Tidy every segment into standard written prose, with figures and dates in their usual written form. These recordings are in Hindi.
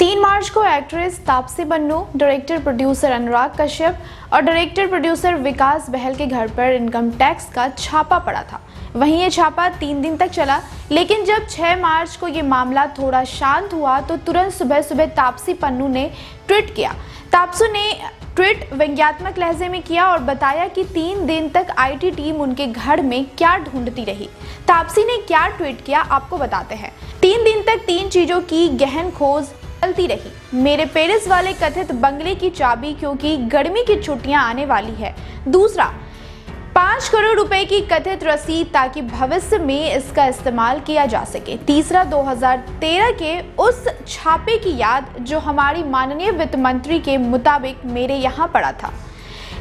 3 मार्च को actress Taapsee Pannu, director producer Anurag Kashyap और डायरेक्टर प्रोड्यूसर विकास बहल के घर पर इनकम टैक्स का छापा पड़ा था। वहीं ये छापा 3 दिन तक चला, लेकिन जब 6 मार्च को ये मामला थोड़ा शांत हुआ तो तुरंत सुबह सुबह तापसी पन्नू ने ट्वीट किया। तापसी ने ट्वीट व्यंग्यात्मक लहजे में किया और बताया कि 3 दिन तक आईटी टीम उनके घर में क्या ढूंढती रही। तापसी ने क्या ट्वीट किया आपको बताते हैं। 3 दिन तक 3 चीजों की गहन खोज चलती रही। मेरे पेरिस वाले कथित बंगले की चाबी, क्योंकि गर्मी की छुट्टियां आने वाली है। दूसरा, 5 करोड़ रुपए की कथित रसीद ताकि भविष्य में इसका इस्तेमाल किया जा सके। तीसरा, 2013 के उस छापे की याद जो हमारी माननीय वित्त मंत्री के मुताबिक मेरे यहाँ पड़ा था।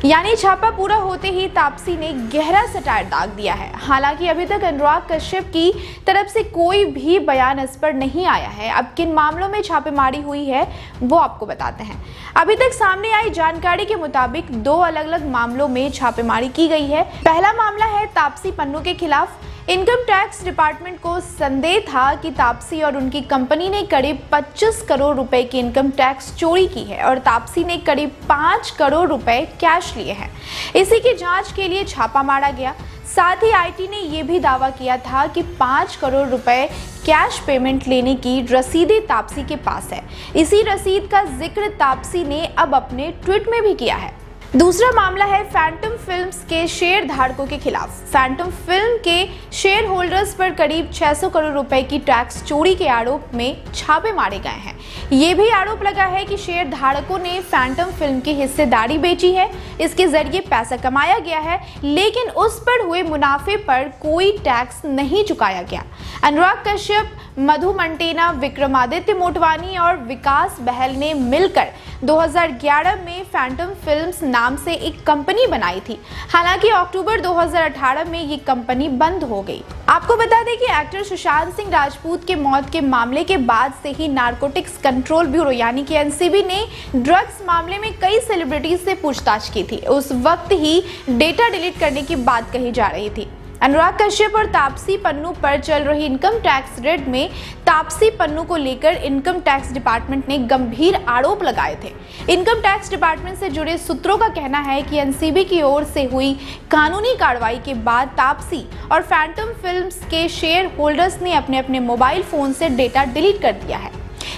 यानी छापा पूरा होते ही तापसी ने गहरा सटायर दाग दिया है। हालांकि अभी तक अनुराग कश्यप की तरफ से कोई भी बयान इस पर नहीं आया है। अब किन मामलों में छापेमारी हुई है वो आपको बताते हैं। अभी तक सामने आई जानकारी के मुताबिक 2 अलग अलग मामलों में छापेमारी की गई है। पहला मामला है तापसी पन्नू के खिलाफ। इनकम टैक्स डिपार्टमेंट को संदेह था कि तापसी और उनकी कंपनी ने करीब 25 करोड़ रुपए की इनकम टैक्स चोरी की है और तापसी ने करीब 5 करोड़ रुपए कैश लिए हैं। इसी की जांच के लिए छापा मारा गया। साथ ही आईटी ने यह भी दावा किया था कि 5 करोड़ रुपए कैश पेमेंट लेने की रसीदें तापसी के पास है। इसी रसीद का जिक्र तापसी ने अब अपने ट्वीट में भी किया है। दूसरा मामला है फैंटम फिल्म्स के शेयर धारकों के खिलाफ। फैंटम फिल्म के शेयर होल्डर्स पर करीब 600 करोड़ रुपए की टैक्स चोरी के आरोप में छापे मारे गए हैं। ये भी आरोप लगा है कि शेयर धारकों ने फैंटम फिल्म की हिस्सेदारी बेची है, इसके जरिए पैसा कमाया गया है, लेकिन उस पर हुए मुनाफे पर कोई टैक्स नहीं चुकाया गया। अनुराग कश्यप, मधु मंटेना, विक्रमादित्य मोटवानी और विकास बहल ने मिलकर 2011 में फैंटम फिल्म्स नाम से एक कंपनी बनाई थी। हालांकि अक्टूबर 2018 में ये कंपनी बंद हो गई। आपको बता दें कि एक्टर सुशांत सिंह राजपूत के मौत के मामले के बाद से ही नारकोटिक्स कंट्रोल ब्यूरो यानी कि एनसीबी ने ड्रग्स मामले में कई सेलिब्रिटीज से पूछताछ की थी। उस वक्त ही डेटा डिलीट करने की बात कही जा रही थी। अनुराग कश्यप और तापसी पन्नू पर चल रही इनकम टैक्स रेड में तापसी पन्नू को लेकर इनकम टैक्स डिपार्टमेंट ने गंभीर आरोप लगाए थे। इनकम टैक्स डिपार्टमेंट से जुड़े सूत्रों का कहना है कि एनसीबी की ओर से हुई कानूनी कार्रवाई के बाद तापसी और फैंटम फिल्म्स के शेयर होल्डर्स ने अपने अपने मोबाइल फोन से डेटा डिलीट कर दिया है।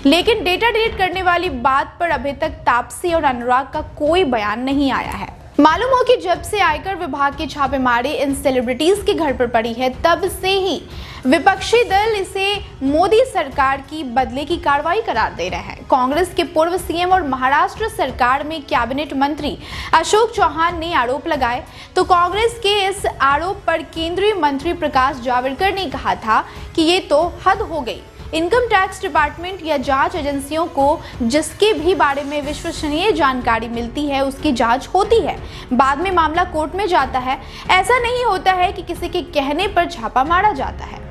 लेकिन डेटा डिलीट करने वाली बात पर अभी तक तापसी और अनुराग का कोई बयान नहीं आया है। मालूम हो कि जब से आयकर विभाग की छापेमारी इन सेलिब्रिटीज के घर पर पड़ी है, तब से ही विपक्षी दल इसे मोदी सरकार की बदले की कार्रवाई करार दे रहे हैं। कांग्रेस के पूर्व सीएम और महाराष्ट्र सरकार में कैबिनेट मंत्री अशोक चौहान ने आरोप लगाए, तो कांग्रेस के इस आरोप पर केंद्रीय मंत्री प्रकाश जावड़ेकर ने कहा था कि ये तो हद हो गई। इनकम टैक्स डिपार्टमेंट या जांच एजेंसियों को जिसके भी बारे में विश्वसनीय जानकारी मिलती है उसकी जांच होती है, बाद में मामला कोर्ट में जाता है। ऐसा नहीं होता है कि किसी के कहने पर छापा मारा जाता है।